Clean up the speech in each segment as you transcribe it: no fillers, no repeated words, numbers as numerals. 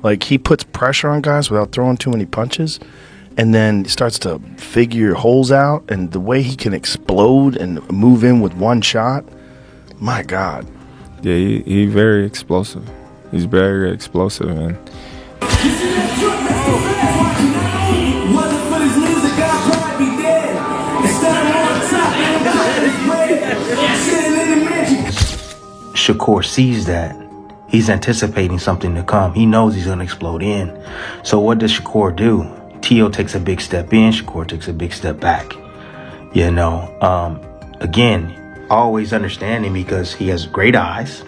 Like, he puts pressure on guys without throwing too many punches, and then starts to figure holes out, and the way he can explode and move in with one shot, my God. Yeah, he very explosive. He's very explosive, man. Shakur sees that. He's anticipating something to come. He knows he's going to explode in. So what does Shakur do? Teo takes a big step in. Shakur takes a big step back. You know, again, always understanding because he has great eyes.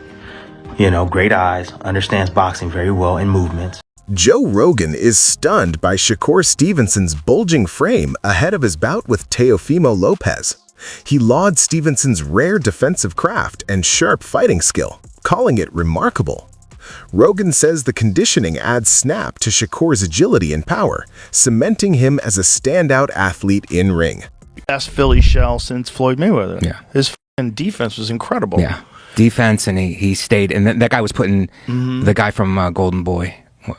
You know, great eyes, understands boxing very well and movements. Joe Rogan is stunned by Shakur Stevenson's bulging frame ahead of his bout with Teofimo Lopez. He lauds Stevenson's rare defensive craft and sharp fighting skill, calling it remarkable. Rogan says the conditioning adds snap to Shakur's agility and power, cementing him as a standout athlete in ring. Best Philly shell since Floyd Mayweather. Yeah. His defense was incredible. Yeah. Defense, and he stayed, and that guy was putting the guy from Golden Boy,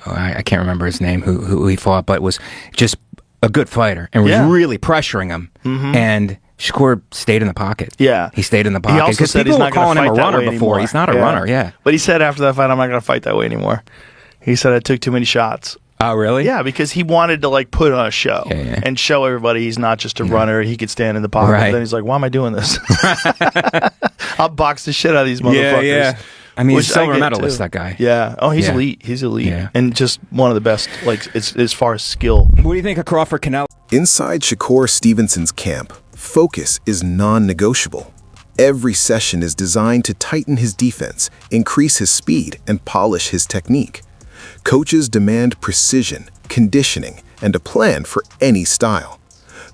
I can't remember his name, who he fought, but was just a good fighter and was really pressuring him. And Shakur stayed in the pocket. Yeah. He stayed in the pocket. He also said people he's were not going calling to him fight a runner that way before. anymore. He's not a runner, yeah. But he said after that fight, I'm not going to fight that way anymore. He said I took too many shots. Oh, really? Yeah, because he wanted to like put on a show and show everybody he's not just a runner. He could stand in the pocket. Right. Then he's like, why am I doing this? I'll box the shit out of these motherfuckers. Yeah. I mean, he's a silver get medalist, too. that guy. Yeah. Oh, he's elite. He's elite. Yeah. And just one of the best, like, as far as skill. What do you think of Crawford Canelo? Inside Shakur Stevenson's camp, focus is non-negotiable. Every session is designed to tighten his defense, increase his speed, and polish his technique. Coaches demand precision, conditioning, and a plan for any style.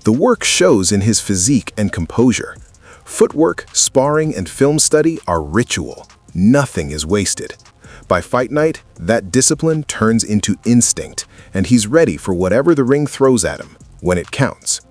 The work shows in his physique and composure. Footwork, sparring, and film study are ritual. Nothing is wasted. By fight night, that discipline turns into instinct, and he's ready for whatever the ring throws at him, when it counts.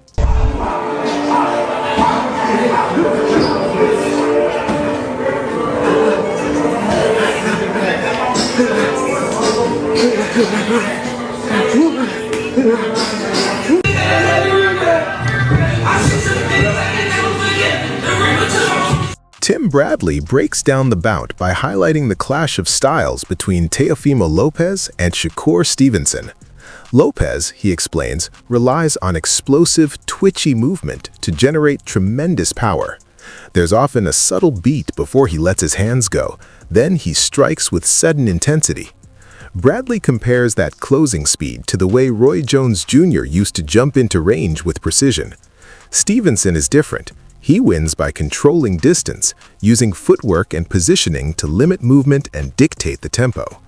Tim Bradley breaks down the bout by highlighting the clash of styles between Teofimo Lopez and Shakur Stevenson. Lopez, he explains, relies on explosive, twitchy movement to generate tremendous power. There's often a subtle beat before he lets his hands go, then he strikes with sudden intensity. Bradley compares that closing speed to the way Roy Jones Jr. used to jump into range with precision. Stevenson is different. He wins by controlling distance, using footwork and positioning to limit movement and dictate the tempo.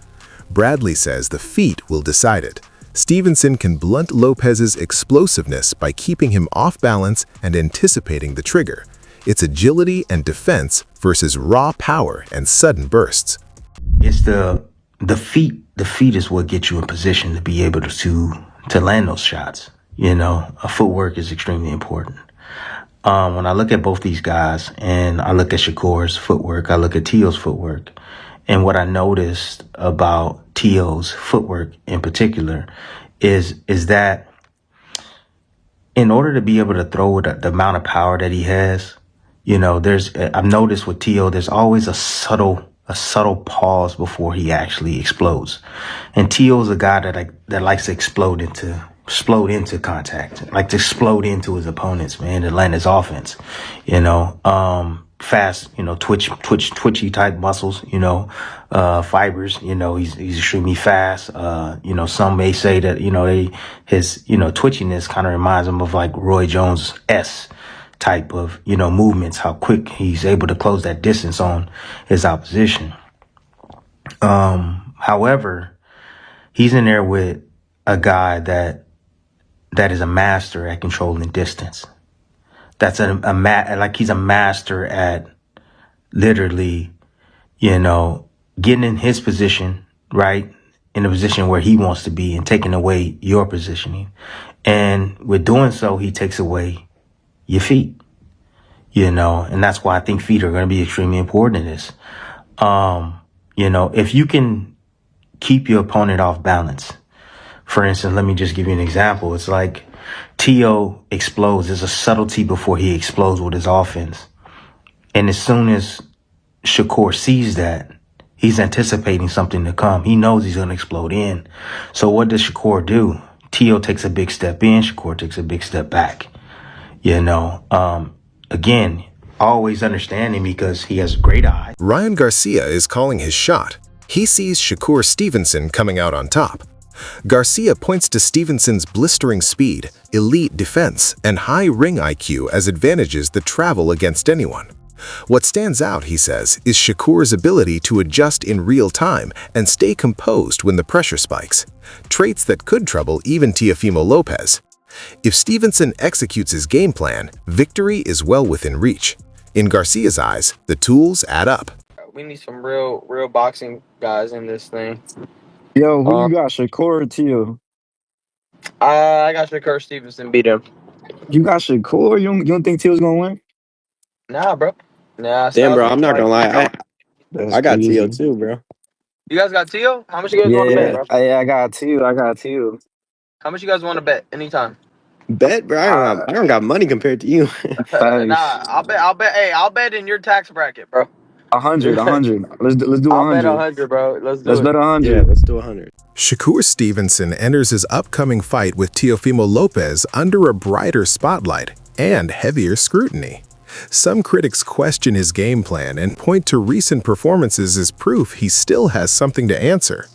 Bradley says the feet will decide it. Stevenson can blunt Lopez's explosiveness by keeping him off balance and anticipating the trigger. It's agility and defense versus raw power and sudden bursts. It's the feet. The feet is what gets you in position to be able to land those shots. You know, footwork is extremely important. When I look at both these guys and I look at Shakur's footwork, I look at Teo's footwork, and what I noticed about Teo's footwork in particular is that in order to be able to throw with the amount of power that he has, you know, I've noticed with Teo, there's always a subtle pause before he actually explodes. And Teo's a guy that likes to explode into contact, like to explode into his opponents, man, to land his offense, you know, fast, you know, twitchy type muscles, you know, fibers, you know, he's extremely fast. You know, some may say that, you know, his twitchiness kind of reminds him of like Roy Jones S type of, you know, movements, how quick he's able to close that distance on his opposition. However, he's in there with a guy that is a master at controlling distance. That's he's a master at literally, you know, getting in his position, right? In a position where he wants to be and taking away your positioning. And with doing so, he takes away your feet, you know, and that's why I think feet are going to be extremely important in this. You know, if you can keep your opponent off balance. For instance, let me just give you an example. It's like Teo explodes. There's a subtlety before he explodes with his offense. And as soon as Shakur sees that, he's anticipating something to come. He knows he's going to explode in. So what does Shakur do? Teo takes a big step in. Shakur takes a big step back. Again, always understanding because he has great eyes. Ryan Garcia is calling his shot. He sees Shakur Stevenson coming out on top. Garcia points to Stevenson's blistering speed, elite defense, and high ring IQ as advantages that travel against anyone. What stands out, he says, is Shakur's ability to adjust in real time and stay composed when the pressure spikes, traits that could trouble even Teofimo Lopez. If Stevenson executes his game plan, victory is well within reach. In Garcia's eyes, the tools add up. We need some real boxing guys in this thing. Yo, who you got, Shakur or Teo? I got Shakur Stevenson beat him. You got Shakur? You don't think Teo's gonna win? Nah, bro. Nah, Damn, bro, I'm not gonna lie. I got crazy. Teo too, bro. You guys got Teo? How much you guys want to bet, bro? I got Teo. How much you guys want to bet anytime? Bet, bro. I don't got money compared to you. Nah, I'll bet. Hey, I'll bet in your tax bracket, bro. 100. Let's do 100. I'll bet 100, bro. Let's bet 100. Yeah, let's do 100. Shakur Stevenson enters his upcoming fight with Teofimo Lopez under a brighter spotlight and heavier scrutiny. Some critics question his game plan and point to recent performances as proof he still has something to answer.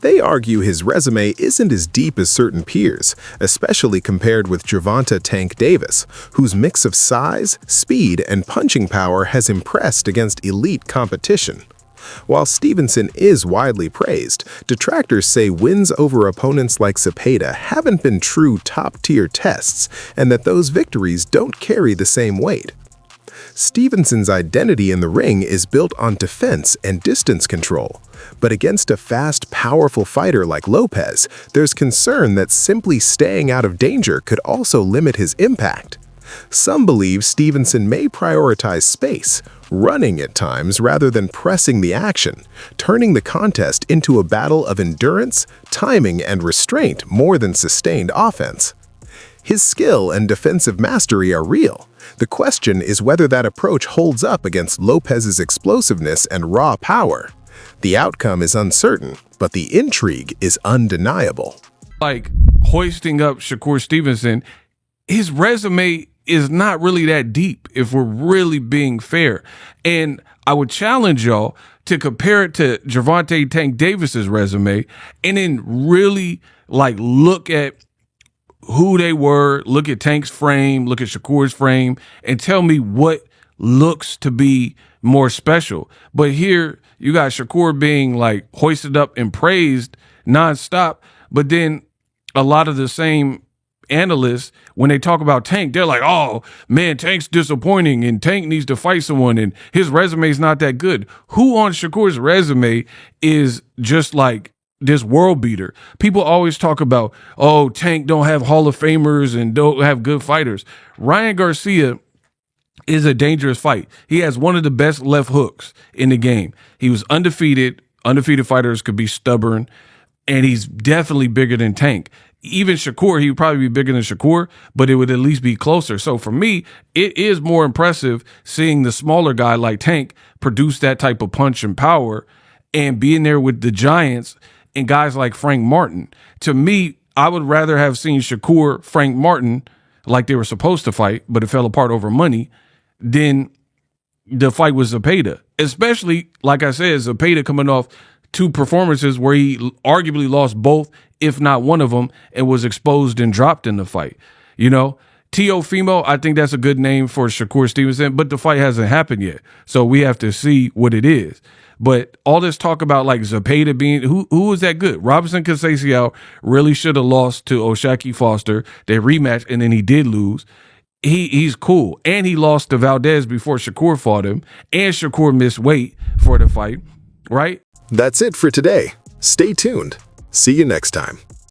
They argue his resume isn't as deep as certain peers, especially compared with Gervonta Tank Davis, whose mix of size, speed, and punching power has impressed against elite competition. While Stevenson is widely praised, detractors say wins over opponents like Zepeda haven't been true top-tier tests and that those victories don't carry the same weight. Stevenson's identity in the ring is built on defense and distance control. But against a fast, powerful fighter like Lopez, there's concern that simply staying out of danger could also limit his impact. Some believe Stevenson may prioritize space, running at times rather than pressing the action, turning the contest into a battle of endurance, timing, and restraint more than sustained offense. His skill and defensive mastery are real. The question is whether that approach holds up against Lopez's explosiveness and raw power. The outcome is uncertain, but the intrigue is undeniable. Like hoisting up Shakur Stevenson, his resume is not really that deep if we're really being fair. And I would challenge y'all to compare it to Gervonta Tank Davis's resume and then really look at who they were, look at Tank's frame, look at Shakur's frame, and tell me what looks to be more special. But here you got Shakur being hoisted up and praised nonstop, but then a lot of the same analysts, when they talk about Tank, they're like, oh man, Tank's disappointing and Tank needs to fight someone and his resume is not that good. Who on Shakur's resume is just this world beater? People always talk about, oh, Tank don't have Hall of Famers and don't have good fighters. Ryan Garcia is a dangerous fight. He has one of the best left hooks in the game. He was undefeated. Undefeated fighters could be stubborn, and he's definitely bigger than Tank. Even Shakur, he would probably be bigger than Shakur, but it would at least be closer. So for me, it is more impressive seeing the smaller guy like Tank produce that type of punch and power and being there with the giants and guys like Frank Martin. To me, I would rather have seen Shakur, Frank Martin, like they were supposed to fight, but it fell apart over money, than the fight with Zepeda. Especially, like I said, Zepeda coming off 2 performances where he arguably lost both, if not one of them, and was exposed and dropped in the fight. Teofimo, I think that's a good name for Shakur Stevenson, but the fight hasn't happened yet. So we have to see what it is. But all this talk about Zepeda being, who was that good? Robinson Conceição really should have lost to O'Shaquie Foster. They rematched, and then he did lose. He's cool. And he lost to Valdez before Shakur fought him, and Shakur missed weight for the fight, right? That's it for today. Stay tuned. See you next time.